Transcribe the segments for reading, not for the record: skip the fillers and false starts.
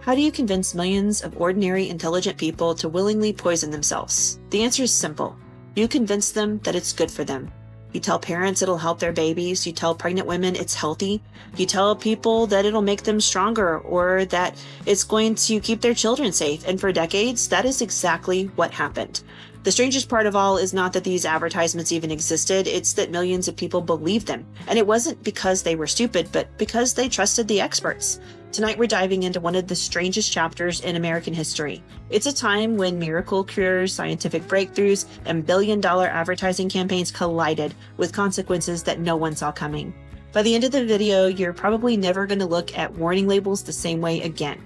How do you convince millions of ordinary, intelligent people to willingly poison themselves? The answer is simple. You convince them that it's good for them. You tell parents it'll help their babies. You tell pregnant women it's healthy. You tell people that it'll make them stronger or that it's going to keep their children safe. And for decades, that is exactly what happened. The strangest part of all is not that these advertisements even existed, it's that millions of people believed them. And it wasn't because they were stupid, but because they trusted the experts. Tonight we're diving into one of the strangest chapters in American history. It's a time when miracle cures, scientific breakthroughs, and billion-dollar advertising campaigns collided with consequences that no one saw coming. By the end of the video, you're probably never going to look at warning labels the same way again.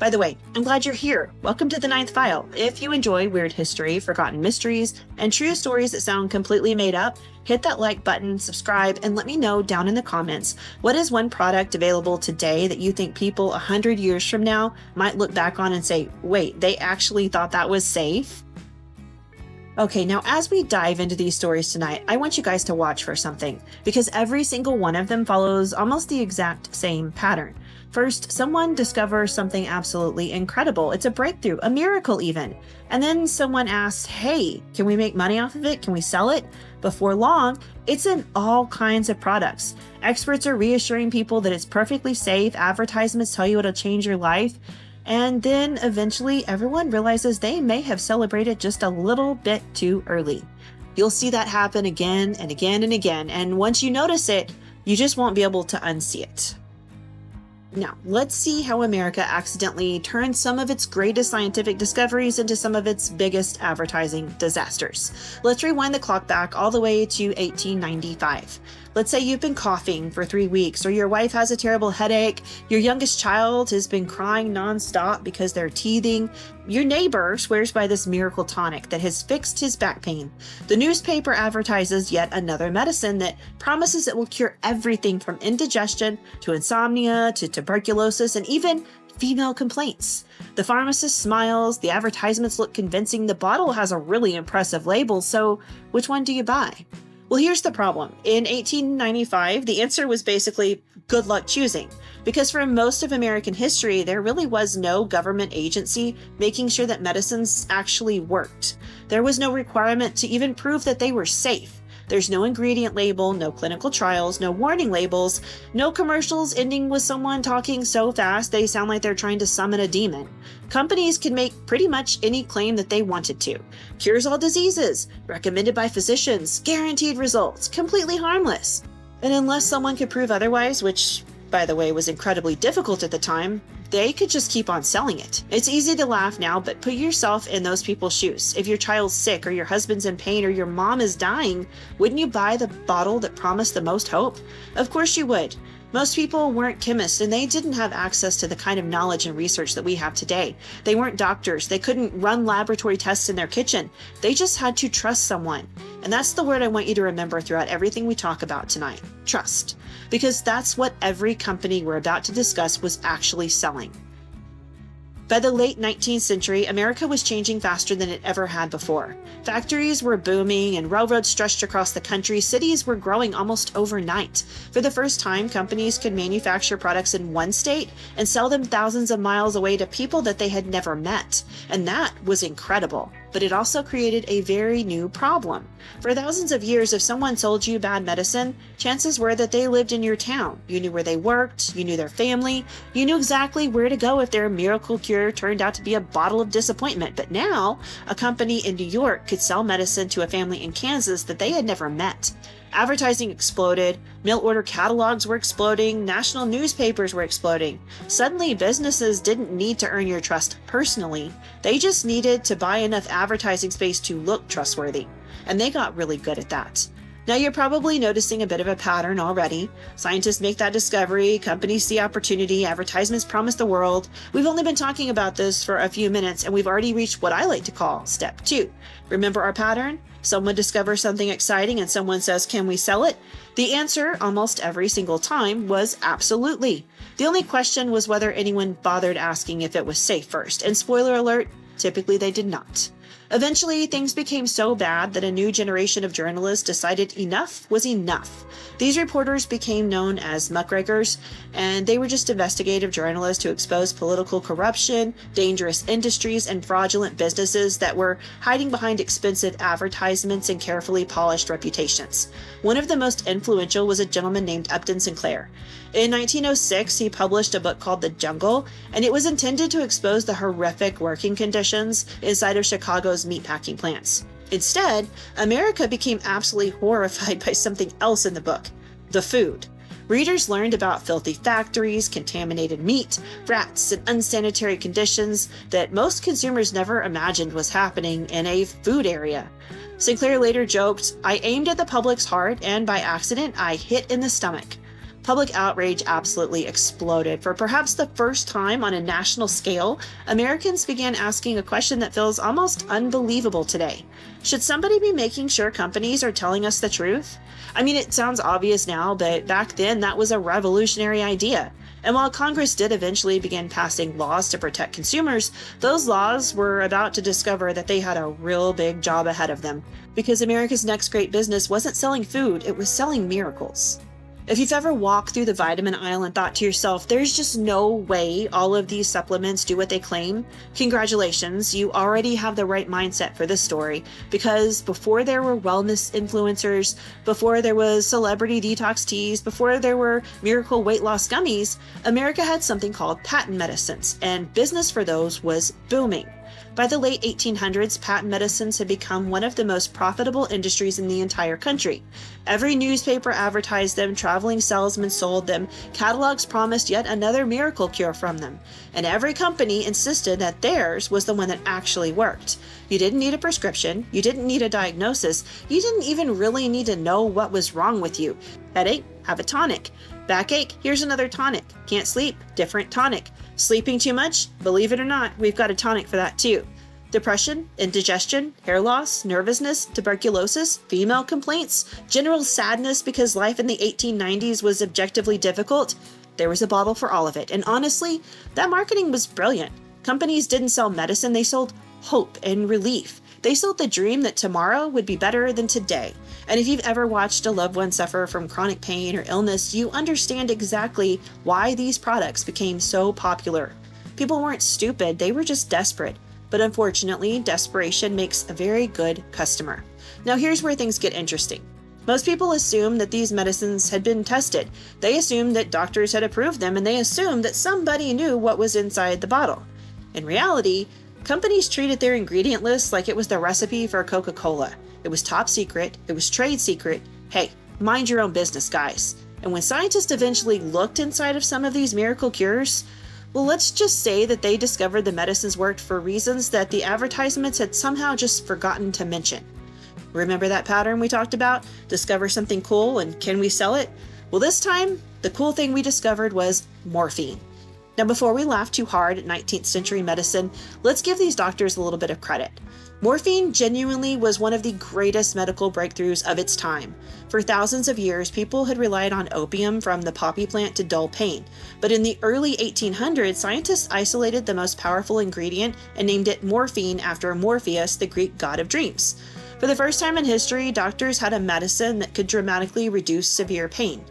By the way, I'm glad you're here. Welcome to the Ninth File. If you enjoy weird history, forgotten mysteries, and true stories that sound completely made up, hit that like button, subscribe, and let me know down in the comments, what is one product available today that you think people 100 years from now might look back on and say, wait, they actually thought that was safe? Okay, now as we dive into these stories tonight, I want you guys to watch for something, because every single one of them follows almost the exact same pattern. First, someone discovers something absolutely incredible. It's a breakthrough, a miracle even. And then someone asks, hey, can we make money off of it? Can we sell it? Before long, it's in all kinds of products. Experts are reassuring people that it's perfectly safe. Advertisements tell you it'll change your life. And then eventually everyone realizes they may have celebrated just a little bit too early. You'll see that happen again and again and again. And once you notice it, you just won't be able to unsee it. Now, let's see how America accidentally turned some of its greatest scientific discoveries into some of its biggest advertising disasters. Let's rewind the clock back all the way to 1895. Let's say you've been coughing for 3 weeks, or your wife has a terrible headache, your youngest child has been crying nonstop because they're teething, your neighbor swears by this miracle tonic that has fixed his back pain. The newspaper advertises yet another medicine that promises it will cure everything from indigestion to insomnia to tuberculosis and even female complaints. The pharmacist smiles, the advertisements look convincing, the bottle has a really impressive label, so which one do you buy? Well, here's the problem. In 1895, the answer was basically good luck choosing, because for most of American history, there really was no government agency making sure that medicines actually worked. There was no requirement to even prove that they were safe. There's no ingredient label, no clinical trials, no warning labels, no commercials ending with someone talking so fast they sound like they're trying to summon a demon. Companies can make pretty much any claim that they wanted to. Cures all diseases, recommended by physicians, guaranteed results, completely harmless. And unless someone could prove otherwise, which, by the way, was incredibly difficult at the time, they could just keep on selling it. It's easy to laugh now, but put yourself in those people's shoes. If your child's sick or your husband's in pain or your mom is dying, wouldn't you buy the bottle that promised the most hope? Of course you would. Most people weren't chemists and they didn't have access to the kind of knowledge and research that we have today. They weren't doctors. They couldn't run laboratory tests in their kitchen. They just had to trust someone. And that's the word I want you to remember throughout everything we talk about tonight. Trust. Because that's what every company we're about to discuss was actually selling. By the late 19th century, America was changing faster than it ever had before. Factories were booming and railroads stretched across the country. Cities were growing almost overnight. For the first time, companies could manufacture products in one state and sell them thousands of miles away to people that they had never met. And that was incredible. But it also created a very new problem. For thousands of years, if someone sold you bad medicine, chances were that they lived in your town. You knew where they worked, you knew their family, you knew exactly where to go if their miracle cure turned out to be a bottle of disappointment. But now, a company in New York could sell medicine to a family in Kansas that they had never met. Advertising exploded, mail order catalogs were exploding, national newspapers were exploding. Suddenly, businesses didn't need to earn your trust personally. They just needed to buy enough advertising space to look trustworthy. And they got really good at that. Now you're probably noticing a bit of a pattern already. Scientists make that discovery, companies see opportunity, advertisements promise the world. We've only been talking about this for a few minutes and we've already reached what I like to call step 2. Remember our pattern? Someone discovers something exciting and someone says, can we sell it? The answer almost every single time was absolutely. The only question was whether anyone bothered asking if it was safe first. And spoiler alert, typically they did not. Eventually, things became so bad that a new generation of journalists decided enough was enough. These reporters became known as muckrakers, and they were just investigative journalists who exposed political corruption, dangerous industries, and fraudulent businesses that were hiding behind expensive advertisements and carefully polished reputations. One of the most influential was a gentleman named Upton Sinclair. In 1906, he published a book called The Jungle, and it was intended to expose the horrific working conditions inside of Chicago's meatpacking plants. Instead, America became absolutely horrified by something else in the book: the food. Readers learned about filthy factories, contaminated meat, rats, and unsanitary conditions that most consumers never imagined was happening in a food area. Sinclair later joked, "I aimed at the public's heart, and by accident, I hit in the stomach." Public outrage absolutely exploded. For perhaps the first time on a national scale, Americans began asking a question that feels almost unbelievable today. Should somebody be making sure companies are telling us the truth? I mean, it sounds obvious now, but back then that was a revolutionary idea. And while Congress did eventually begin passing laws to protect consumers, those laws were about to discover that they had a real big job ahead of them. Because America's next great business wasn't selling food, it was selling miracles. If you've ever walked through the vitamin aisle and thought to yourself, there's just no way all of these supplements do what they claim, congratulations, you already have the right mindset for this story, because before there were wellness influencers, before there was celebrity detox teas, before there were miracle weight loss gummies, America had something called patent medicines, and business for those was booming. By the late 1800s, patent medicines had become one of the most profitable industries in the entire country. Every newspaper advertised them, traveling salesmen sold them, catalogs promised yet another miracle cure from them, and every company insisted that theirs was the one that actually worked. You didn't need a prescription, you didn't need a diagnosis, you didn't even really need to know what was wrong with you. Headache? Have a tonic. Backache? Here's another tonic. Can't sleep? Different tonic. Sleeping too much? Believe it or not, we've got a tonic for that too. Depression, indigestion, hair loss, nervousness, tuberculosis, female complaints, general sadness because life in the 1890s was objectively difficult. There was a bottle for all of it. And honestly, that marketing was brilliant. Companies didn't sell medicine, they sold hope and relief. They sold the dream that tomorrow would be better than today. And if you've ever watched a loved one suffer from chronic pain or illness, you understand exactly why these products became so popular. People weren't stupid, they were just desperate. But unfortunately, desperation makes a very good customer. Now here's where things get interesting. Most people assume that these medicines had been tested. They assumed that doctors had approved them, and they assumed that somebody knew what was inside the bottle. In reality, companies treated their ingredient list like it was the recipe for Coca-Cola. It was top secret, it was trade secret. Hey, mind your own business, guys. And when scientists eventually looked inside of some of these miracle cures, well, let's just say that they discovered the medicines worked for reasons that the advertisements had somehow just forgotten to mention. Remember that pattern we talked about? Discover something cool and can we sell it? Well, this time, the cool thing we discovered was morphine. Now, before we laugh too hard at 19th century medicine, let's give these doctors a little bit of credit. Morphine genuinely was one of the greatest medical breakthroughs of its time. For thousands of years, people had relied on opium from the poppy plant to dull pain. But in the early 1800s, scientists isolated the most powerful ingredient and named it morphine after Morpheus, the Greek god of dreams. For the first time in history, doctors had a medicine that could dramatically reduce severe pain.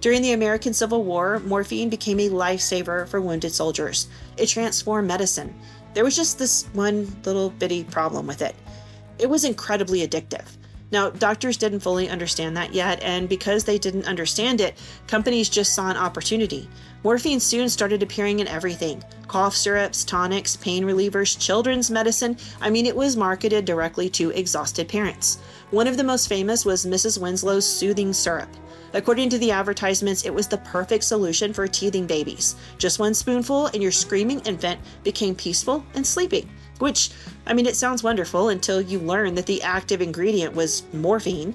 During the American Civil War, morphine became a lifesaver for wounded soldiers. It transformed medicine. There was just this one little bitty problem with it. It was incredibly addictive. Now, doctors didn't fully understand that yet, and because they didn't understand it, companies just saw an opportunity. Morphine soon started appearing in everything: cough syrups, tonics, pain relievers, children's medicine. I mean, it was marketed directly to exhausted parents. One of the most famous was Mrs. Winslow's soothing syrup. According to the advertisements, it was the perfect solution for teething babies. Just one spoonful and your screaming infant became peaceful and sleepy. Which, I mean, it sounds wonderful until you learn that the active ingredient was morphine.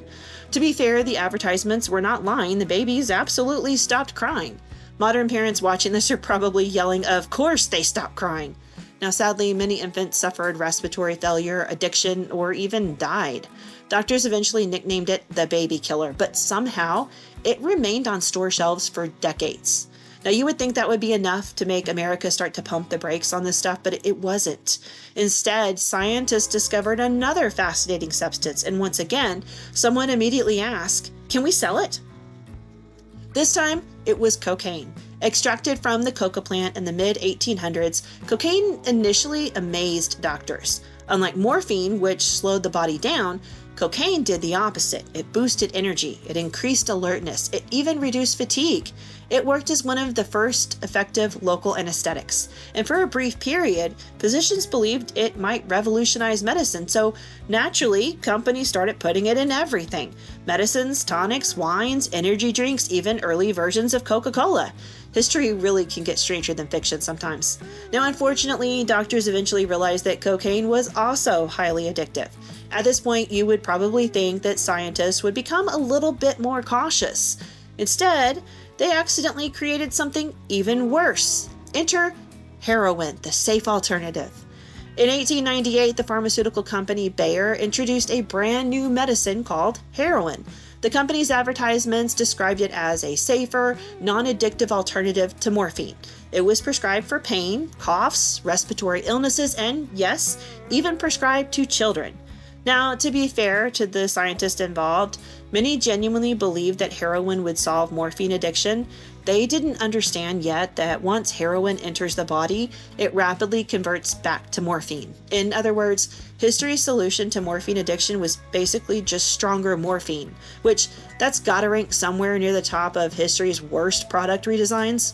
To be fair, the advertisements were not lying. The babies absolutely stopped crying. Modern parents watching this are probably yelling, "Of course they stopped crying." Now, sadly, many infants suffered respiratory failure, addiction, or even died. Doctors eventually nicknamed it the baby killer, but somehow it remained on store shelves for decades. Now, you would think that would be enough to make America start to pump the brakes on this stuff, but it wasn't. Instead, scientists discovered another fascinating substance, and once again, someone immediately asked, can we sell it? This time, it was cocaine. Extracted from the coca plant in the mid-1800s, cocaine initially amazed doctors. Unlike morphine, which slowed the body down, cocaine did the opposite. It boosted energy, it increased alertness, it even reduced fatigue. It worked as one of the first effective local anesthetics. And for a brief period, physicians believed it might revolutionize medicine, so naturally, companies started putting it in everything. Medicines, tonics, wines, energy drinks, even early versions of Coca-Cola. History really can get stranger than fiction sometimes. Now, unfortunately, doctors eventually realized that cocaine was also highly addictive. At this point, you would probably think that scientists would become a little bit more cautious. Instead, they accidentally created something even worse. Enter heroin, the safe alternative. In 1898, the pharmaceutical company Bayer introduced a brand new medicine called heroin. The company's advertisements described it as a safer, non-addictive alternative to morphine. It was prescribed for pain, coughs, respiratory illnesses, and yes, even prescribed to children. Now, to be fair to the scientists involved, many genuinely believed that heroin would solve morphine addiction. They didn't understand yet that once heroin enters the body, it rapidly converts back to morphine. In other words, history's solution to morphine addiction was basically just stronger morphine, which that's gotta rank somewhere near the top of history's worst product redesigns.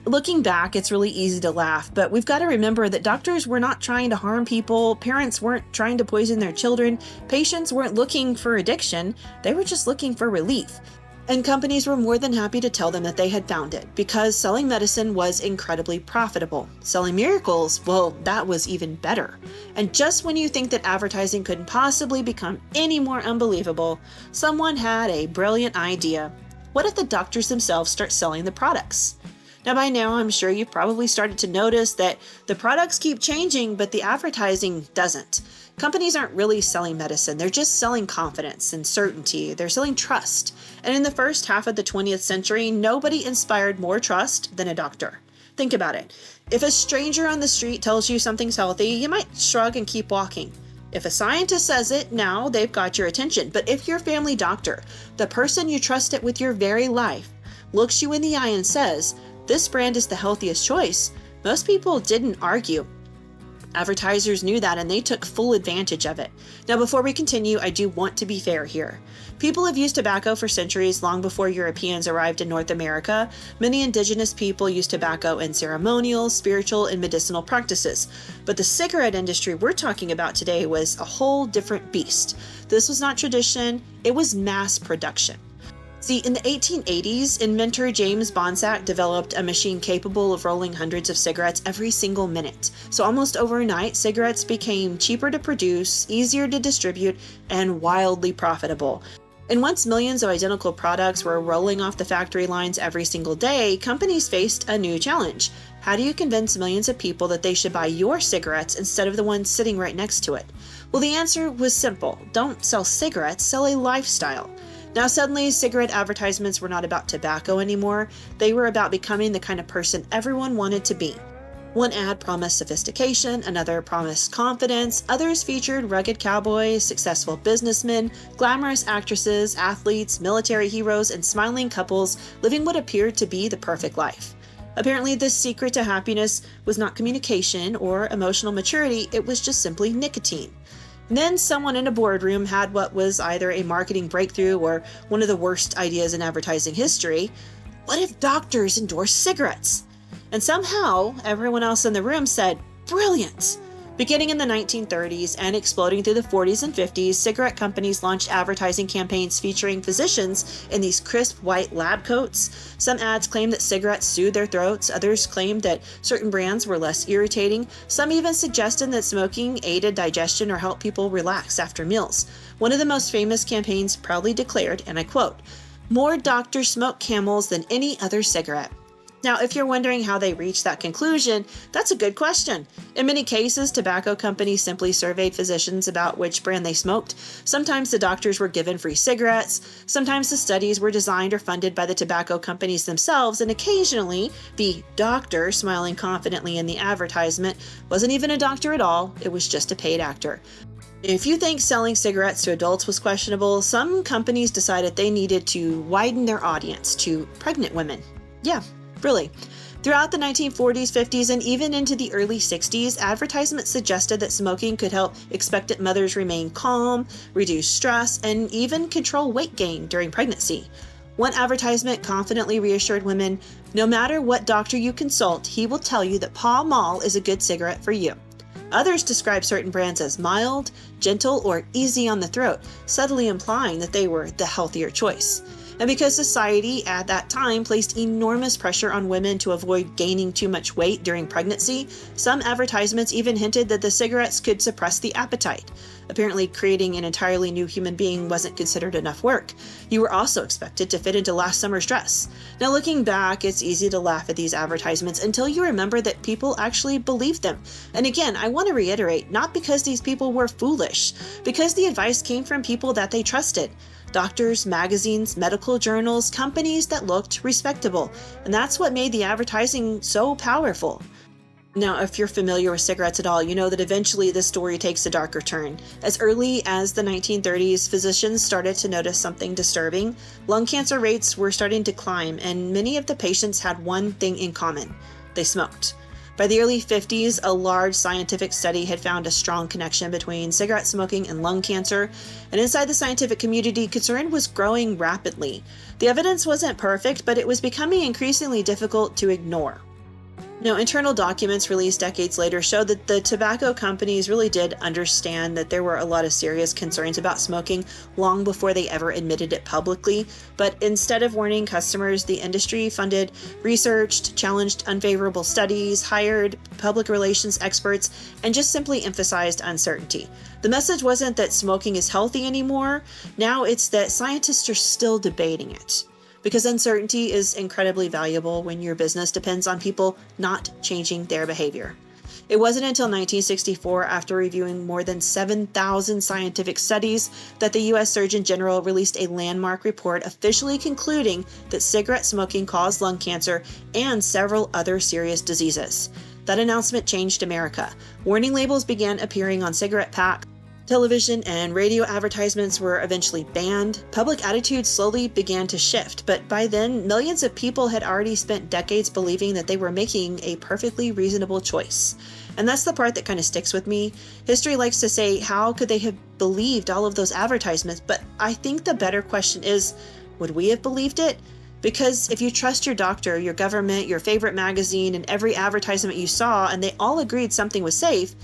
Looking back, it's really easy to laugh, but we've got to remember that doctors were not trying to harm people, parents weren't trying to poison their children, patients weren't looking for addiction, they were just looking for relief. And companies were more than happy to tell them that they had found it, because selling medicine was incredibly profitable. Selling miracles, well, that was even better. And just when you think that advertising couldn't possibly become any more unbelievable, someone had a brilliant idea. What if the doctors themselves start selling the products? Now, by now, I'm sure you've probably started to notice that the products keep changing, but the advertising doesn't. Companies aren't really selling medicine. They're just selling confidence and certainty. They're selling trust. And in the first half of the 20th century, nobody inspired more trust than a doctor. Think about it. If a stranger on the street tells you something's healthy, you might shrug and keep walking. If a scientist says it, now they've got your attention. But if your family doctor, the person you trusted with your very life, looks you in the eye and says, "This brand is the healthiest choice," most people didn't argue. Advertisers knew that and they took full advantage of it. Now, before we continue, I do want to be fair here. People have used tobacco for centuries, long before Europeans arrived in North America. Many indigenous people used tobacco in ceremonial, spiritual, and medicinal practices. But the cigarette industry we're talking about today was a whole different beast. This was not tradition, it was mass production. See, in the 1880s, inventor James Bonsack developed a machine capable of rolling hundreds of cigarettes every single minute. So almost overnight, cigarettes became cheaper to produce, easier to distribute, and wildly profitable. And once millions of identical products were rolling off the factory lines every single day, companies faced a new challenge. How do you convince millions of people that they should buy your cigarettes instead of the ones sitting right next to it? Well, the answer was simple. Don't sell cigarettes, sell a lifestyle. Now, suddenly, cigarette advertisements were not about tobacco anymore. They were about becoming the kind of person everyone wanted to be. One ad promised sophistication, another promised confidence, others featured rugged cowboys, successful businessmen, glamorous actresses, athletes, military heroes, and smiling couples living what appeared to be the perfect life. Apparently, the secret to happiness was not communication or emotional maturity, it was just simply nicotine. Then someone in a boardroom had what was either a marketing breakthrough or one of the worst ideas in advertising history. What if doctors endorse cigarettes? And somehow, everyone else in the room said, "Brilliant!" Beginning in the 1930s and exploding through the 40s and 50s, cigarette companies launched advertising campaigns featuring physicians in these crisp white lab coats. Some ads claimed that cigarettes soothed their throats, others claimed that certain brands were less irritating, some even suggested that smoking aided digestion or helped people relax after meals. One of the most famous campaigns proudly declared, and I quote, "More doctors smoke Camels than any other cigarette." Now, if you're wondering how they reached that conclusion, that's a good question. In many cases, tobacco companies simply surveyed physicians about which brand they smoked. Sometimes the doctors were given free cigarettes. Sometimes the studies were designed or funded by the tobacco companies themselves. And occasionally, the doctor smiling confidently in the advertisement wasn't even a doctor at all. It was just a paid actor. If you think selling cigarettes to adults was questionable, some companies decided they needed to widen their audience to pregnant women. Yeah. Really. Throughout the 1940s, 50s, and even into the early 60s, advertisements suggested that smoking could help expectant mothers remain calm, reduce stress, and even control weight gain during pregnancy. One advertisement confidently reassured women, no matter what doctor you consult, he will tell you that Pall Mall is a good cigarette for you. Others described certain brands as mild, gentle, or easy on the throat, subtly implying that they were the healthier choice. And because society at that time placed enormous pressure on women to avoid gaining too much weight during pregnancy, some advertisements even hinted that the cigarettes could suppress the appetite. Apparently, creating an entirely new human being wasn't considered enough work. You were also expected to fit into last summer's dress. Now, looking back, it's easy to laugh at these advertisements until you remember that people actually believed them. And again, I want to reiterate, not because these people were foolish, because the advice came from people that they trusted. Doctors, magazines, medical journals, companies that looked respectable. And that's what made the advertising so powerful. Now, if you're familiar with cigarettes at all, you know that eventually this story takes a darker turn. As early as the 1930s, physicians started to notice something disturbing. Lung cancer rates were starting to climb, and many of the patients had one thing in common: they smoked. By the early 50s, a large scientific study had found a strong connection between cigarette smoking and lung cancer, and inside the scientific community, concern was growing rapidly. The evidence wasn't perfect, but it was becoming increasingly difficult to ignore. Now, internal documents released decades later showed that the tobacco companies really did understand that there were a lot of serious concerns about smoking long before they ever admitted it publicly. But instead of warning customers, the industry funded research, challenged unfavorable studies, hired public relations experts, and just simply emphasized uncertainty. The message wasn't that smoking is healthy anymore. Now it's that scientists are still debating it. Because uncertainty is incredibly valuable when your business depends on people not changing their behavior. It wasn't until 1964, after reviewing more than 7,000 scientific studies, that the U.S. Surgeon General released a landmark report officially concluding that cigarette smoking caused lung cancer and several other serious diseases. That announcement changed America. Warning labels began appearing on cigarette packs. Television and radio advertisements were eventually banned. Public attitudes slowly began to shift, but by then, millions of people had already spent decades believing that they were making a perfectly reasonable choice. And that's the part that kind of sticks with me. History likes to say, how could they have believed all of those advertisements? But I think the better question is, would we have believed it? Because if you trust your doctor, your government, your favorite magazine, and every advertisement you saw, and they all agreed something was safe,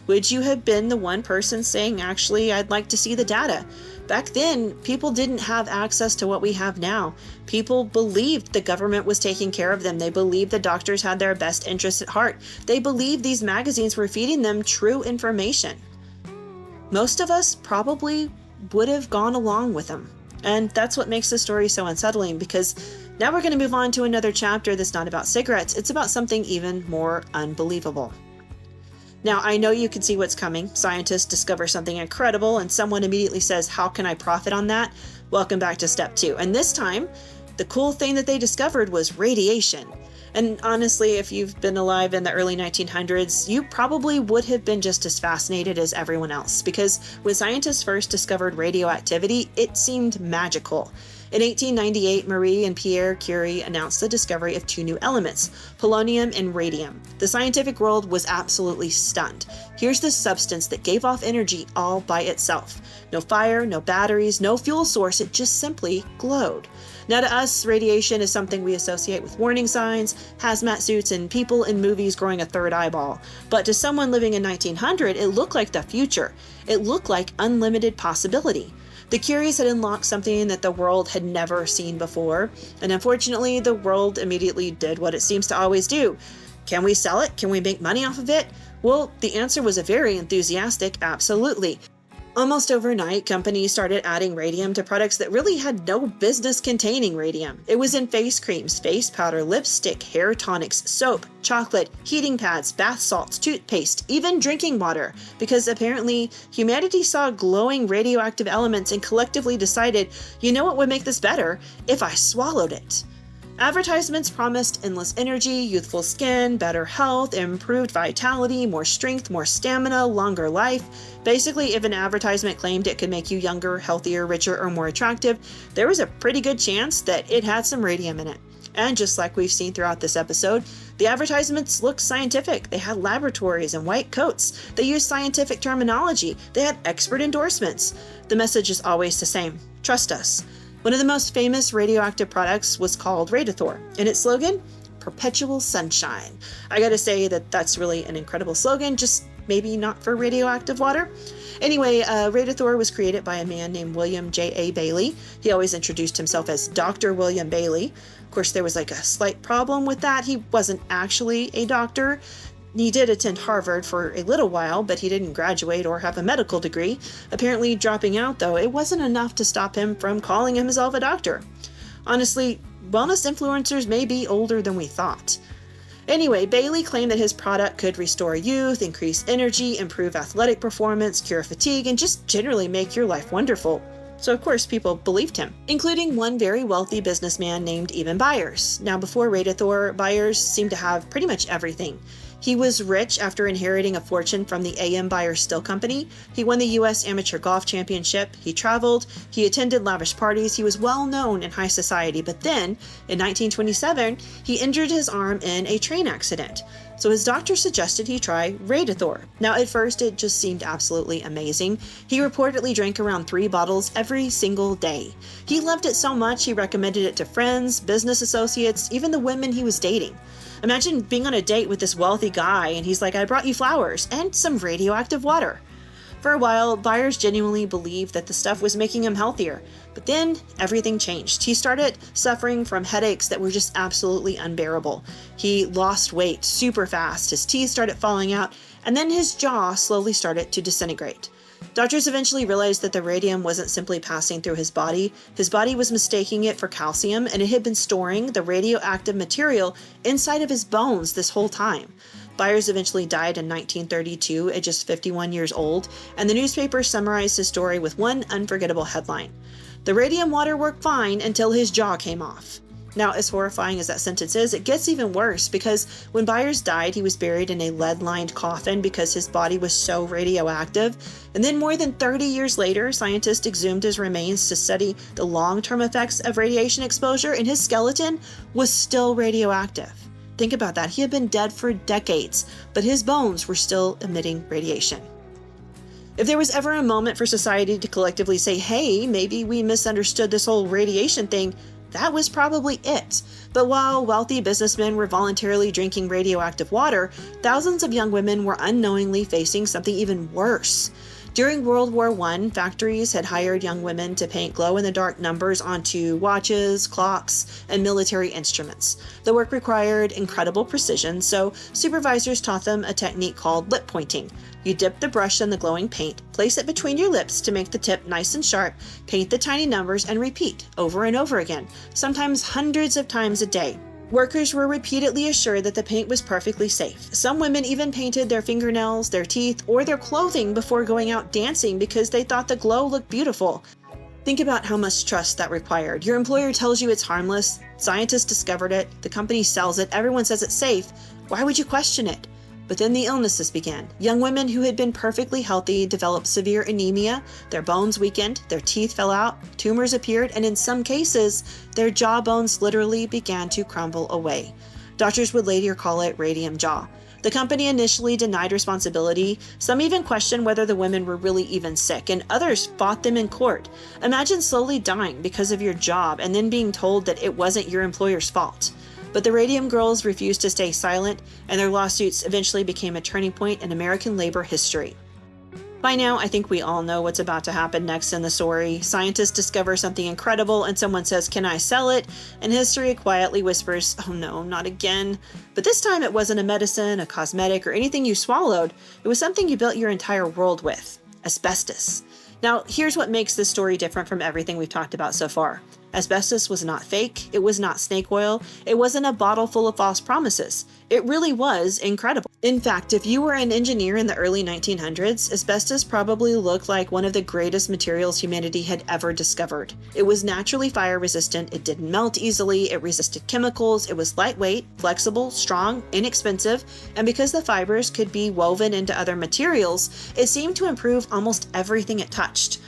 would you have been the one person saying, actually, I'd like to see the data? Back then, people didn't have access to what we have now. People believed the government was taking care of them. They believed the doctors had their best interests at heart. They believed these magazines were feeding them true information. Most of us probably would have gone along with them. And that's what makes the story so unsettling, because now we're going to move on to another chapter that's not about cigarettes. It's about something even more unbelievable. Now, I know you can see what's coming. Scientists discover something incredible, and someone immediately says, how can I profit on that? Welcome back to step 2. And this time, the cool thing that they discovered was radiation. And honestly, if you've been alive in the early 1900s, you probably would have been just as fascinated as everyone else, because when scientists first discovered radioactivity, it seemed magical. In 1898, Marie and Pierre Curie announced the discovery of 2 new elements, polonium and radium. The scientific world was absolutely stunned. Here's the substance that gave off energy all by itself. No fire, no batteries, no fuel source, it just simply glowed. Now to us, radiation is something we associate with warning signs, hazmat suits, and people in movies growing a third eyeball. But to someone living in 1900, it looked like the future. It looked like unlimited possibility. The Curies had unlocked something that the world had never seen before, and unfortunately, the world immediately did what it seems to always do. Can we sell it? Can we make money off of it? Well, the answer was a very enthusiastic absolutely. Almost overnight, companies started adding radium to products that really had no business containing radium. It was in face creams, face powder, lipstick, hair tonics, soap, chocolate, heating pads, bath salts, toothpaste, even drinking water, because apparently humanity saw glowing radioactive elements and collectively decided, you know what would make this better? If I swallowed it. Advertisements promised endless energy, youthful skin, better health, improved vitality, more strength, more stamina, longer life. Basically, if an advertisement claimed it could make you younger, healthier, richer, or more attractive, there was a pretty good chance that it had some radium in it. And just like we've seen throughout this episode, the advertisements looked scientific. They had laboratories and white coats. They used scientific terminology. They had expert endorsements. The message is always the same. Trust us. One of the most famous radioactive products was called Radithor, and its slogan, Perpetual Sunshine. I gotta say that that's really an incredible slogan, just maybe not for radioactive water. Anyway, Radithor was created by a man named William J.A. Bailey. He always introduced himself as Dr. William Bailey. Of course, there was like a slight problem with that. He wasn't actually a doctor. He did attend Harvard for a little while, but he didn't graduate or have a medical degree. Apparently, dropping out, though, it wasn't enough to stop him from calling himself a doctor. Honestly, wellness influencers may be older than we thought. Anyway, Bailey claimed that his product could restore youth, increase energy, improve athletic performance, cure fatigue, and just generally make your life wonderful. So of course people believed him, including one very wealthy businessman named Eben Byers. Now before Radithor, Byers seemed to have pretty much everything. He was rich after inheriting a fortune from the A.M. Byers Steel Company. He won the U.S. Amateur Golf Championship. He traveled. He attended lavish parties. He was well known in high society. But then, in 1927, he injured his arm in a train accident. So his doctor suggested he try Radithor. Now, at first, it just seemed absolutely amazing. He reportedly drank around 3 bottles every single day. He loved it so much, he recommended it to friends, business associates, even the women he was dating. Imagine being on a date with this wealthy guy and he's like, I brought you flowers and some radioactive water. For a while, Byers genuinely believed that the stuff was making him healthier. But then everything changed. He started suffering from headaches that were just absolutely unbearable. He lost weight super fast, his teeth started falling out, and then his jaw slowly started to disintegrate. Doctors eventually realized that the radium wasn't simply passing through his body. His body was mistaking it for calcium, and it had been storing the radioactive material inside of his bones this whole time. Byers eventually died in 1932 at just 51 years old, and the newspaper summarized his story with one unforgettable headline: "The radium water worked fine until his jaw came off." Now, as horrifying as that sentence is, it gets even worse because when Byers died, he was buried in a lead-lined coffin because his body was so radioactive. And then more than 30 years later, scientists exhumed his remains to study the long-term effects of radiation exposure, and his skeleton was still radioactive. Think about that. He had been dead for decades, but his bones were still emitting radiation. If there was ever a moment for society to collectively say, hey, maybe we misunderstood this whole radiation thing, that was probably it. But while wealthy businessmen were voluntarily drinking radioactive water, thousands of young women were unknowingly facing something even worse. During World War I, factories had hired young women to paint glow-in-the-dark numbers onto watches, clocks, and military instruments. The work required incredible precision, so supervisors taught them a technique called lip pointing. You dip the brush in the glowing paint, place it between your lips to make the tip nice and sharp, paint the tiny numbers, and repeat over and over again, sometimes hundreds of times a day. Workers were repeatedly assured that the paint was perfectly safe. Some women even painted their fingernails, their teeth, or their clothing before going out dancing because they thought the glow looked beautiful. Think about how much trust that required. Your employer tells you it's harmless, scientists discovered it, the company sells it, everyone says it's safe. Why would you question it? But then the illnesses began. Young women who had been perfectly healthy developed severe anemia, their bones weakened, their teeth fell out, tumors appeared, and in some cases, their jaw bones literally began to crumble away. Doctors would later call it radium jaw. The company initially denied responsibility. Some even questioned whether the women were really even sick, and others fought them in court. Imagine slowly dying because of your job and then being told that it wasn't your employer's fault. But the Radium girls refused to stay silent, and their lawsuits eventually became a turning point in American labor history. By now, I think we all know what's about to happen next in the story. Scientists discover something incredible, and someone says, "Can I sell it?" And history quietly whispers, "Oh no, not again." But this time it wasn't a medicine, a cosmetic, or anything you swallowed. It was something you built your entire world with: asbestos. Now, here's what makes this story different from everything we've talked about so far. Asbestos was not fake, it was not snake oil, it wasn't a bottle full of false promises. It really was incredible. In fact, if you were an engineer in the early 1900s, asbestos probably looked like one of the greatest materials humanity had ever discovered. It was naturally fire resistant, it didn't melt easily, it resisted chemicals, it was lightweight, flexible, strong, inexpensive, and because the fibers could be woven into other materials, it seemed to improve almost everything it touched.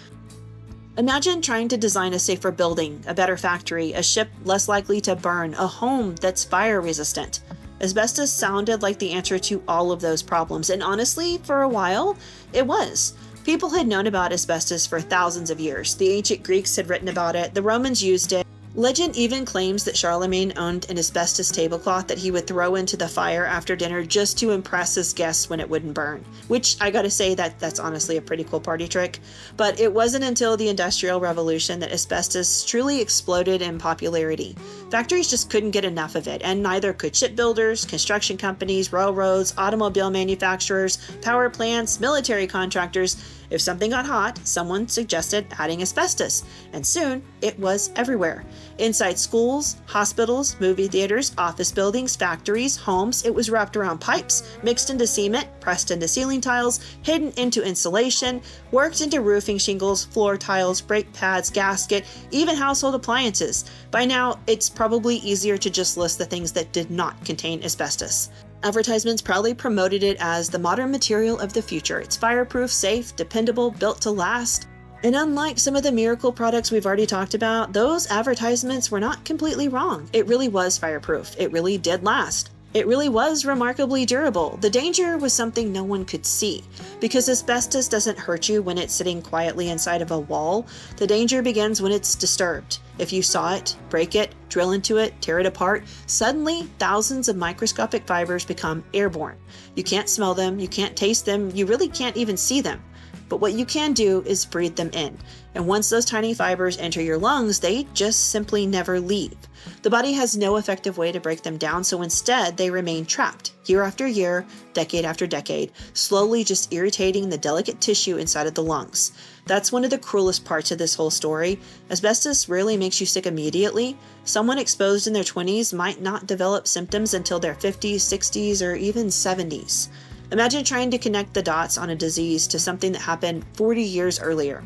Imagine trying to design a safer building, a better factory, a ship less likely to burn, a home that's fire resistant. Asbestos sounded like the answer to all of those problems, and honestly, for a while, it was. People had known about asbestos for thousands of years. The ancient Greeks had written about it, the Romans used it. Legend even claims that Charlemagne owned an asbestos tablecloth that he would throw into the fire after dinner just to impress his guests when it wouldn't burn. Which, I gotta say, that's honestly a pretty cool party trick. But it wasn't until the Industrial Revolution that asbestos truly exploded in popularity. Factories just couldn't get enough of it, and neither could shipbuilders, construction companies, railroads, automobile manufacturers, power plants, military contractors. If something got hot, someone suggested adding asbestos, and soon it was everywhere. Inside schools, hospitals, movie theaters, office buildings, factories, homes, it was wrapped around pipes, mixed into cement, pressed into ceiling tiles, hidden into insulation, worked into roofing shingles, floor tiles, brake pads, gasket, even household appliances. By now, it's probably easier to just list the things that did not contain asbestos. Advertisements proudly promoted it as the modern material of the future. It's fireproof, safe, dependable, built to last. And unlike some of the miracle products we've already talked about, those advertisements were not completely wrong. It really was fireproof. It really did last. It really was remarkably durable. The danger was something no one could see. Because asbestos doesn't hurt you when it's sitting quietly inside of a wall, the danger begins when it's disturbed. If you saw it, break it, drill into it, tear it apart, suddenly thousands of microscopic fibers become airborne. You can't smell them, you can't taste them, you really can't even see them. But what you can do is breathe them in. And once those tiny fibers enter your lungs, they just simply never leave. The body has no effective way to break them down, so instead they remain trapped, year after year, decade after decade, slowly just irritating the delicate tissue inside of the lungs. That's one of the cruelest parts of this whole story. Asbestos rarely makes you sick immediately. Someone exposed in their 20s might not develop symptoms until their 50s, 60s, or even 70s. Imagine trying to connect the dots on a disease to something that happened 40 years earlier.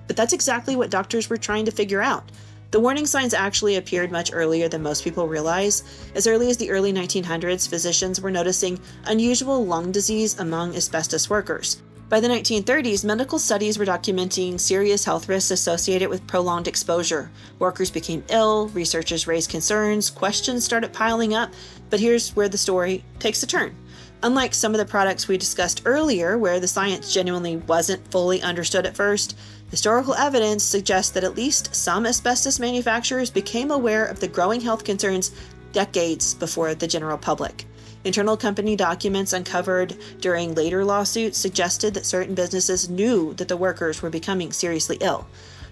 But that's exactly what doctors were trying to figure out. The warning signs actually appeared much earlier than most people realize. As early as the early 1900s, physicians were noticing unusual lung disease among asbestos workers. By the 1930s, medical studies were documenting serious health risks associated with prolonged exposure. Workers became ill, researchers raised concerns, questions started piling up, but here's where the story takes a turn. Unlike some of the products we discussed earlier, where the science genuinely wasn't fully understood at first, historical evidence suggests that at least some asbestos manufacturers became aware of the growing health concerns decades before the general public. Internal company documents uncovered during later lawsuits suggested that certain businesses knew that the workers were becoming seriously ill.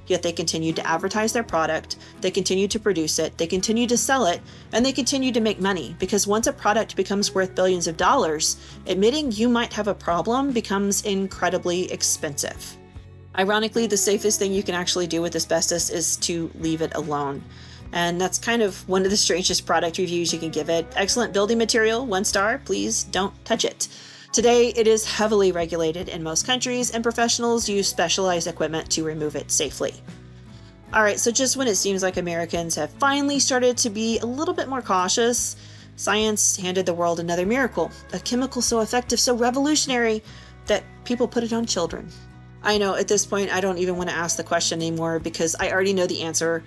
Yet they continued to advertise their product, they continued to produce it, they continued to sell it, and they continued to make money, because once a product becomes worth billions of dollars, admitting you might have a problem becomes incredibly expensive. Ironically, the safest thing you can actually do with asbestos is to leave it alone. And that's kind of one of the strangest product reviews you can give it. Excellent building material, 1 star, please don't touch it. Today, it is heavily regulated in most countries, and professionals use specialized equipment to remove it safely. Alright, so just when it seems like Americans have finally started to be a little bit more cautious, science handed the world another miracle, a chemical so effective, so revolutionary, that people put it on children. I know, at this point, I don't even want to ask the question anymore because I already know the answer.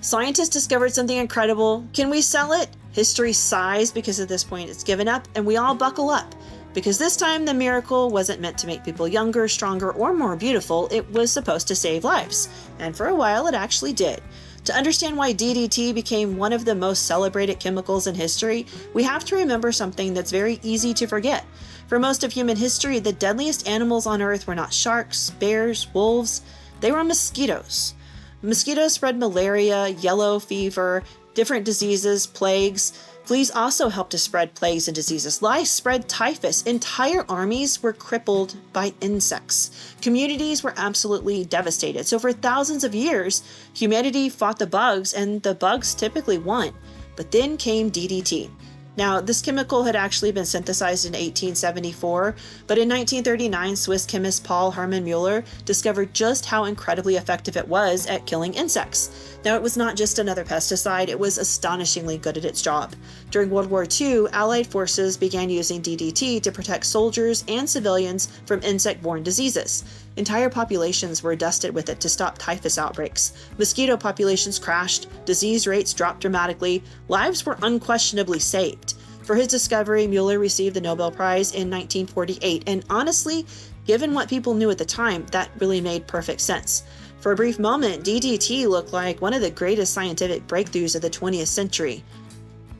Scientists discovered something incredible. Can we sell it? History sighs because at this point it's given up, and we all buckle up. Because this time the miracle wasn't meant to make people younger, stronger, or more beautiful, it was supposed to save lives. And for a while it actually did. To understand why DDT became one of the most celebrated chemicals in history, we have to remember something that's very easy to forget. For most of human history, the deadliest animals on Earth were not sharks, bears, wolves, they were mosquitoes. Mosquitoes spread malaria, yellow fever, Different diseases, plagues. Fleas also helped to spread plagues and diseases. Lice spread typhus. Entire armies were crippled by insects. Communities were absolutely devastated. So for thousands of years, humanity fought the bugs, and the bugs typically won. But then came DDT. Now, this chemical had actually been synthesized in 1874, but in 1939, Swiss chemist Paul Hermann Mueller discovered just how incredibly effective it was at killing insects. Now, it was not just another pesticide, it was astonishingly good at its job. During World War II, Allied forces began using DDT to protect soldiers and civilians from insect-borne diseases. Entire populations were dusted with it to stop typhus outbreaks. Mosquito populations crashed, disease rates dropped dramatically, lives were unquestionably saved. For his discovery, Mueller received the Nobel Prize in 1948, and honestly, given what people knew at the time, that really made perfect sense. For a brief moment, DDT looked like one of the greatest scientific breakthroughs of the 20th century.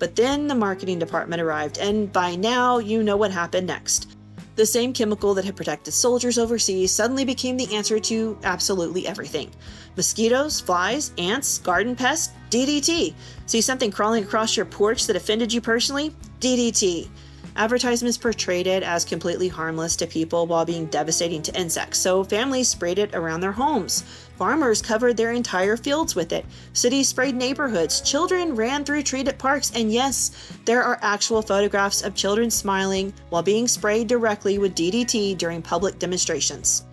But then the marketing department arrived, and by now, you know what happened next. The same chemical that had protected soldiers overseas suddenly became the answer to absolutely everything. Mosquitoes, flies, ants, garden pests, DDT. See something crawling across your porch that offended you personally? DDT. Advertisements portrayed it as completely harmless to people while being devastating to insects, so families sprayed it around their homes. Farmers covered their entire fields with it. Cities sprayed neighborhoods. Children ran through treated parks. And yes, there are actual photographs of children smiling while being sprayed directly with DDT during public demonstrations.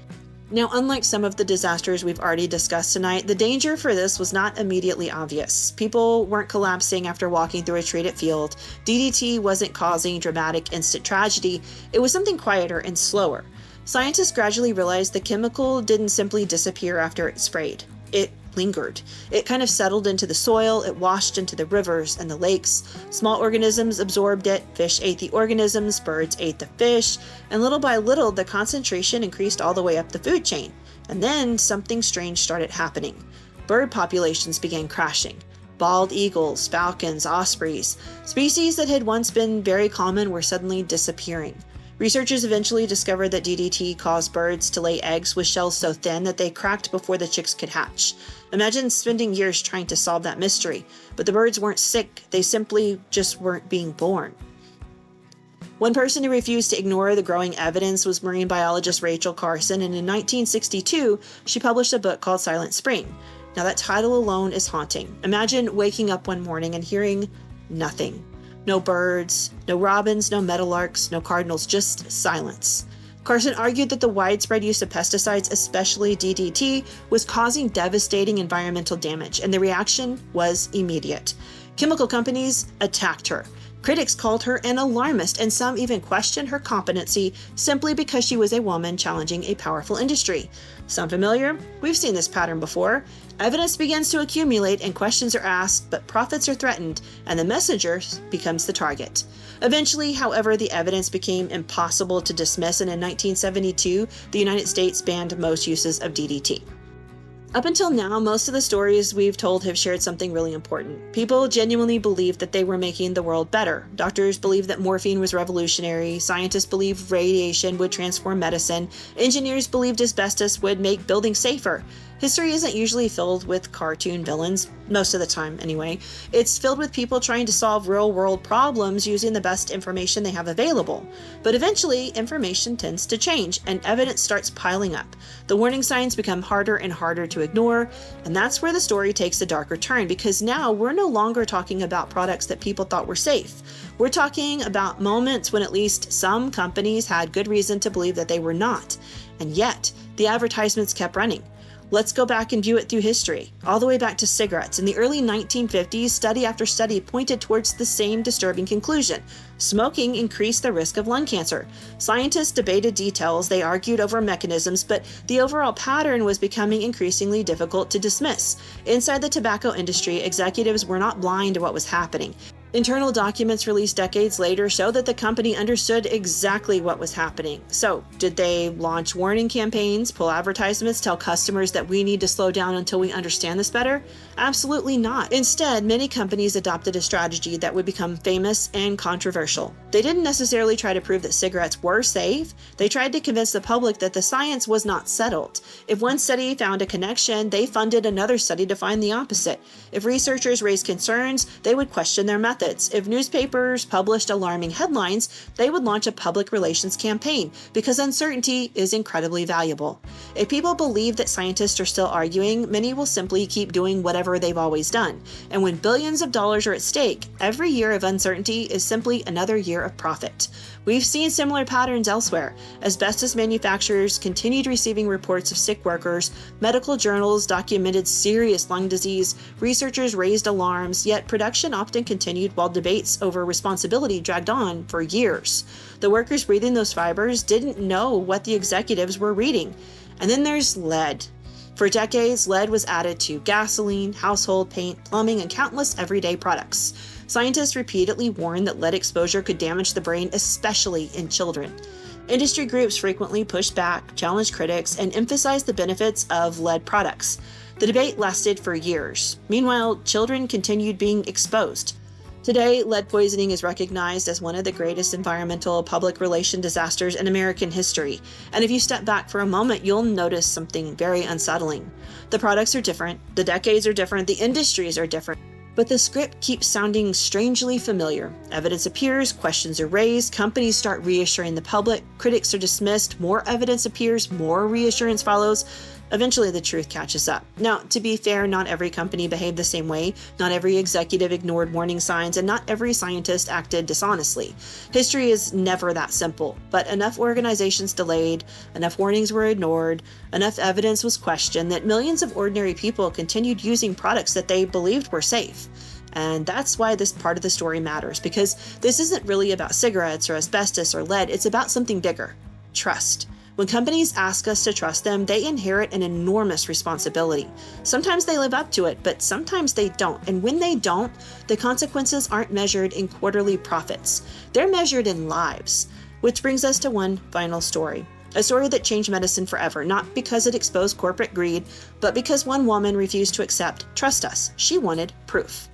Now, unlike some of the disasters we've already discussed tonight, the danger for this was not immediately obvious. People weren't collapsing after walking through a treated field. DDT wasn't causing dramatic instant tragedy. It was something quieter and slower. Scientists gradually realized the chemical didn't simply disappear after it sprayed. It lingered. It kind of settled into the soil, it washed into the rivers and the lakes. Small organisms absorbed it, fish ate the organisms, birds ate the fish, and little by little the concentration increased all the way up the food chain. And then something strange started happening. Bird populations began crashing. Bald eagles, falcons, ospreys, species that had once been very common were suddenly disappearing. Researchers eventually discovered that DDT caused birds to lay eggs with shells so thin that they cracked before the chicks could hatch. Imagine spending years trying to solve that mystery, but the birds weren't sick, they simply just weren't being born. One person who refused to ignore the growing evidence was marine biologist Rachel Carson, and in 1962, she published a book called Silent Spring. Now that title alone is haunting. Imagine waking up one morning and hearing nothing. No birds, no robins, no meadowlarks, no cardinals, just silence. Carson argued that the widespread use of pesticides, especially DDT, was causing devastating environmental damage, and the reaction was immediate. Chemical companies attacked her. Critics called her an alarmist, and some even questioned her competency simply because she was a woman challenging a powerful industry. Sound familiar? We've seen this pattern before. Evidence begins to accumulate and questions are asked, but profits are threatened, and the messenger becomes the target. Eventually, however, the evidence became impossible to dismiss, and in 1972, the United States banned most uses of DDT. Up until now, most of the stories we've told have shared something really important. People genuinely believed that they were making the world better. Doctors believed that morphine was revolutionary. Scientists believed radiation would transform medicine. Engineers believed asbestos would make buildings safer. History isn't usually filled with cartoon villains, most of the time anyway. It's filled with people trying to solve real-world problems using the best information they have available. But eventually, information tends to change, and evidence starts piling up. The warning signs become harder and harder to ignore, and that's where the story takes a darker turn, because now we're no longer talking about products that people thought were safe. We're talking about moments when at least some companies had good reason to believe that they were not. And yet, the advertisements kept running. Let's go back and view it through history, all the way back to cigarettes. In the early 1950s, study after study pointed towards the same disturbing conclusion. Smoking increased the risk of lung cancer. Scientists debated details, they argued over mechanisms, but the overall pattern was becoming increasingly difficult to dismiss. Inside the tobacco industry, executives were not blind to what was happening. Internal documents released decades later show that the company understood exactly what was happening. So, did they launch warning campaigns, pull advertisements, tell customers that we need to slow down until we understand this better? Absolutely not. Instead, many companies adopted a strategy that would become famous and controversial. They didn't necessarily try to prove that cigarettes were safe. They tried to convince the public that the science was not settled. If one study found a connection, they funded another study to find the opposite. If researchers raised concerns, they would question their methods. If newspapers published alarming headlines, they would launch a public relations campaign because uncertainty is incredibly valuable. If people believe that scientists are still arguing, many will simply keep doing whatever they've always done. And when billions of dollars are at stake, every year of uncertainty is simply another year of profit. We've seen similar patterns elsewhere. Asbestos manufacturers continued receiving reports of sick workers, medical journals documented serious lung disease, researchers raised alarms, yet production often continued while debates over responsibility dragged on for years. The workers breathing those fibers didn't know what the executives were reading. And then there's lead. For decades, lead was added to gasoline, household paint, plumbing, and countless everyday products. Scientists repeatedly warned that lead exposure could damage the brain, especially in children. Industry groups frequently pushed back, challenged critics, and emphasized the benefits of lead products. The debate lasted for years. Meanwhile, children continued being exposed. Today, lead poisoning is recognized as one of the greatest environmental public relation disasters in American history. And if you step back for a moment, you'll notice something very unsettling. The products are different, the decades are different, the industries are different. But the script keeps sounding strangely familiar. Evidence appears, questions are raised, companies start reassuring the public, critics are dismissed, more evidence appears, more reassurance follows. Eventually, the truth catches up. Now, to be fair, not every company behaved the same way, not every executive ignored warning signs, and not every scientist acted dishonestly. History is never that simple, but enough organizations delayed, enough warnings were ignored, enough evidence was questioned that millions of ordinary people continued using products that they believed were safe. And that's why this part of the story matters, because this isn't really about cigarettes or asbestos or lead, it's about something bigger: trust. When companies ask us to trust them, they inherit an enormous responsibility. Sometimes they live up to it, but sometimes they don't. And when they don't, the consequences aren't measured in quarterly profits. They're measured in lives. Which brings us to one final story. A story that changed medicine forever, not because it exposed corporate greed, but because one woman refused to accept, trust us. She wanted proof.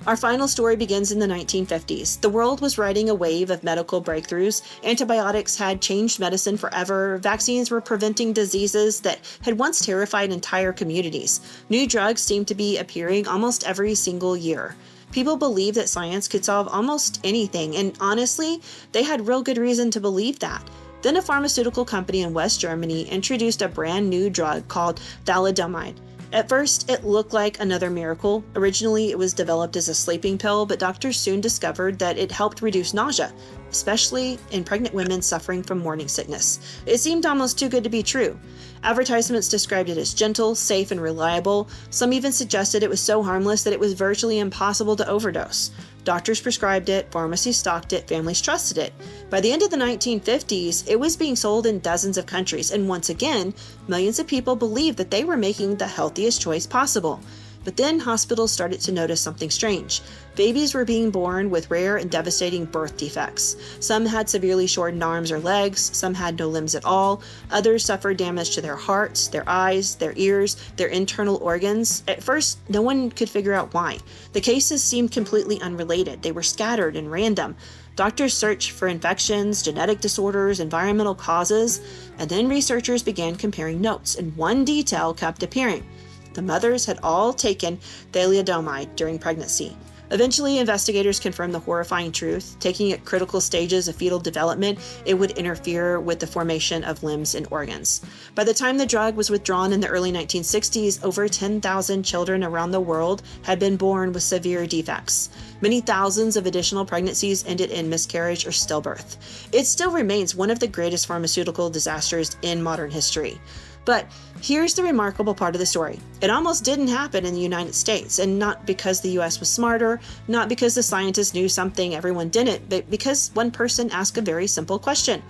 Our final story begins in the 1950s. The world was riding a wave of medical breakthroughs. Antibiotics had changed medicine forever. Vaccines were preventing diseases that had once terrified entire communities. New drugs seemed to be appearing almost every single year. People believed that science could solve almost anything, and honestly, they had real good reason to believe that. Then a pharmaceutical company in West Germany introduced a brand new drug called Thalidomide. At first, it looked like another miracle. Originally, it was developed as a sleeping pill, but doctors soon discovered that it helped reduce nausea, especially in pregnant women suffering from morning sickness. It seemed almost too good to be true. Advertisements described it as gentle, safe, and reliable. Some even suggested it was so harmless that it was virtually impossible to overdose. Doctors prescribed it, pharmacies stocked it, families trusted it. By the end of the 1950s, it was being sold in dozens of countries, and once again, millions of people believed that they were making the healthiest choice possible. But then hospitals started to notice something strange. Babies were being born with rare and devastating birth defects. Some had severely shortened arms or legs, some had no limbs at all, others suffered damage to their hearts, their eyes, their ears, their internal organs. At first, no one could figure out why. The cases seemed completely unrelated. They were scattered and random. Doctors searched for infections, genetic disorders, environmental causes, and then researchers began comparing notes, and one detail kept appearing. The mothers had all taken thalidomide during pregnancy. Eventually, investigators confirmed the horrifying truth. Taking at critical stages of fetal development, it would interfere with the formation of limbs and organs. By the time the drug was withdrawn in the early 1960s, over 10,000 children around the world had been born with severe defects. Many thousands of additional pregnancies ended in miscarriage or stillbirth. It still remains one of the greatest pharmaceutical disasters in modern history. But here's the remarkable part of the story. It almost didn't happen in the United States, and not because the US was smarter, not because the scientists knew something everyone didn't, but because one person asked a very simple question.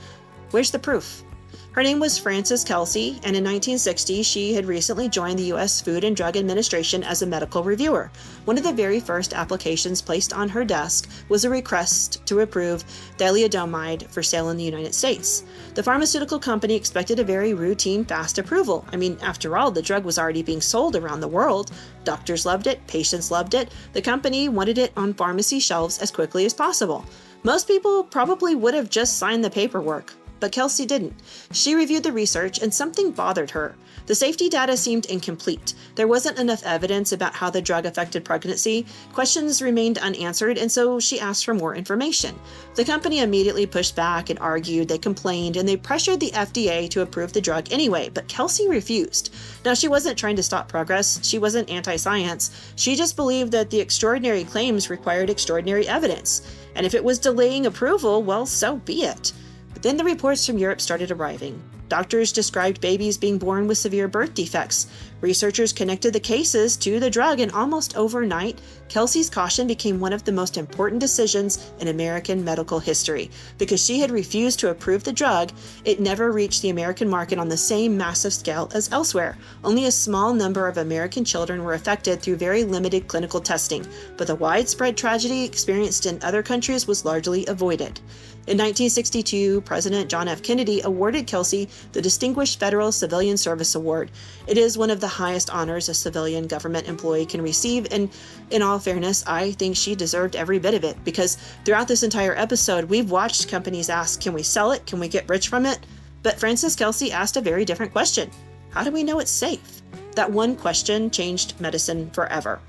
Where's the proof? Her name was Frances Kelsey, and in 1960, she had recently joined the U.S. Food and Drug Administration as a medical reviewer. One of the very first applications placed on her desk was a request to approve Thalidomide for sale in the United States. The pharmaceutical company expected a very routine, fast approval. I mean, after all, the drug was already being sold around the world. Doctors loved it, patients loved it. The company wanted it on pharmacy shelves as quickly as possible. Most people probably would have just signed the paperwork. But Kelsey didn't. She reviewed the research and something bothered her. The safety data seemed incomplete. There wasn't enough evidence about how the drug affected pregnancy. Questions remained unanswered, and so she asked for more information. The company immediately pushed back and argued. They complained, and they pressured the FDA to approve the drug anyway, but Kelsey refused. Now, she wasn't trying to stop progress. She wasn't anti-science. She just believed that the extraordinary claims required extraordinary evidence. And if it was delaying approval, well, so be it. Then the reports from Europe started arriving. Doctors described babies being born with severe birth defects. Researchers connected the cases to the drug, and almost overnight, Kelsey's caution became one of the most important decisions in American medical history. Because she had refused to approve the drug, it never reached the American market on the same massive scale as elsewhere. Only a small number of American children were affected through very limited clinical testing, but the widespread tragedy experienced in other countries was largely avoided. In 1962, President John F. Kennedy awarded Kelsey the Distinguished Federal Civilian Service Award. It is one of the highest honors a civilian government employee can receive, and in all fairness, I think she deserved every bit of it, because throughout this entire episode, we've watched companies ask, can we sell it? Can we get rich from it? But Frances Kelsey asked a very different question. How do we know it's safe? That one question changed medicine forever.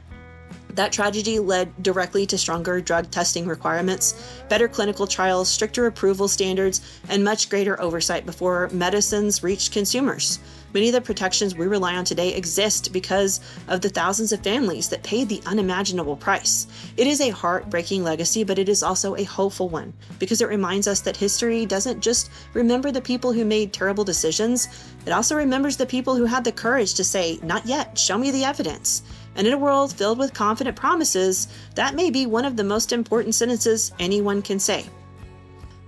That tragedy led directly to stronger drug testing requirements, better clinical trials, stricter approval standards, and much greater oversight before medicines reached consumers. Many of the protections we rely on today exist because of the thousands of families that paid the unimaginable price. It is a heartbreaking legacy, but it is also a hopeful one, because it reminds us that history doesn't just remember the people who made terrible decisions, it also remembers the people who had the courage to say, not yet, show me the evidence. And in a world filled with confident promises, that may be one of the most important sentences anyone can say.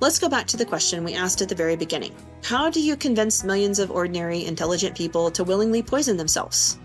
Let's go back to the question we asked at the very beginning. How do you convince millions of ordinary, intelligent people to willingly poison themselves?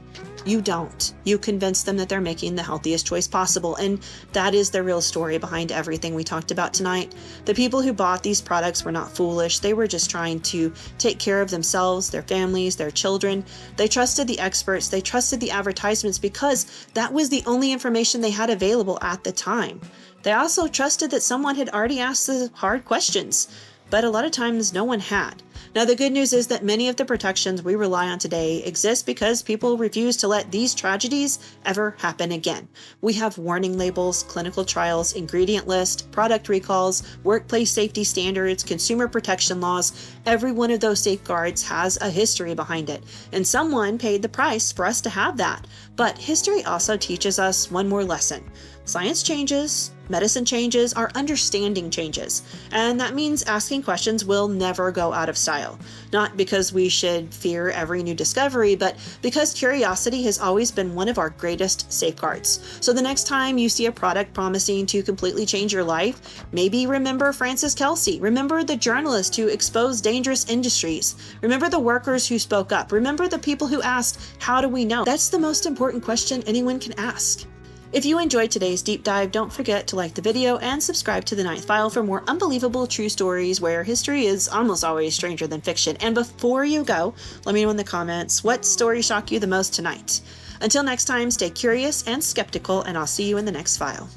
You don't. You convince them that they're making the healthiest choice possible, and that is the real story behind everything we talked about tonight. The people who bought these products were not foolish. They were just trying to take care of themselves, their families, their children. They trusted the experts. They trusted the advertisements because that was the only information they had available at the time. They also trusted that someone had already asked the hard questions, but a lot of times no one had. Now, the good news is that many of the protections we rely on today exist because people refuse to let these tragedies ever happen again. We have warning labels, clinical trials, ingredient list, product recalls, workplace safety standards, consumer protection laws. Every one of those safeguards has a history behind it, and someone paid the price for us to have that. But history also teaches us one more lesson. Science changes, medicine changes, our understanding changes, and that means asking questions will never go out of style. Not because we should fear every new discovery, but because curiosity has always been one of our greatest safeguards. So the next time you see a product promising to completely change your life, maybe remember Frances Kelsey, remember the journalist who exposed dangerous industries, remember the workers who spoke up, remember the people who asked, how do we know? That's the most important question anyone can ask. If you enjoyed today's deep dive, don't forget to like the video and subscribe to The Ninth File for more unbelievable true stories where history is almost always stranger than fiction. And before you go, let me know in the comments what story shocked you the most tonight. Until next time, stay curious and skeptical, and I'll see you in the next file.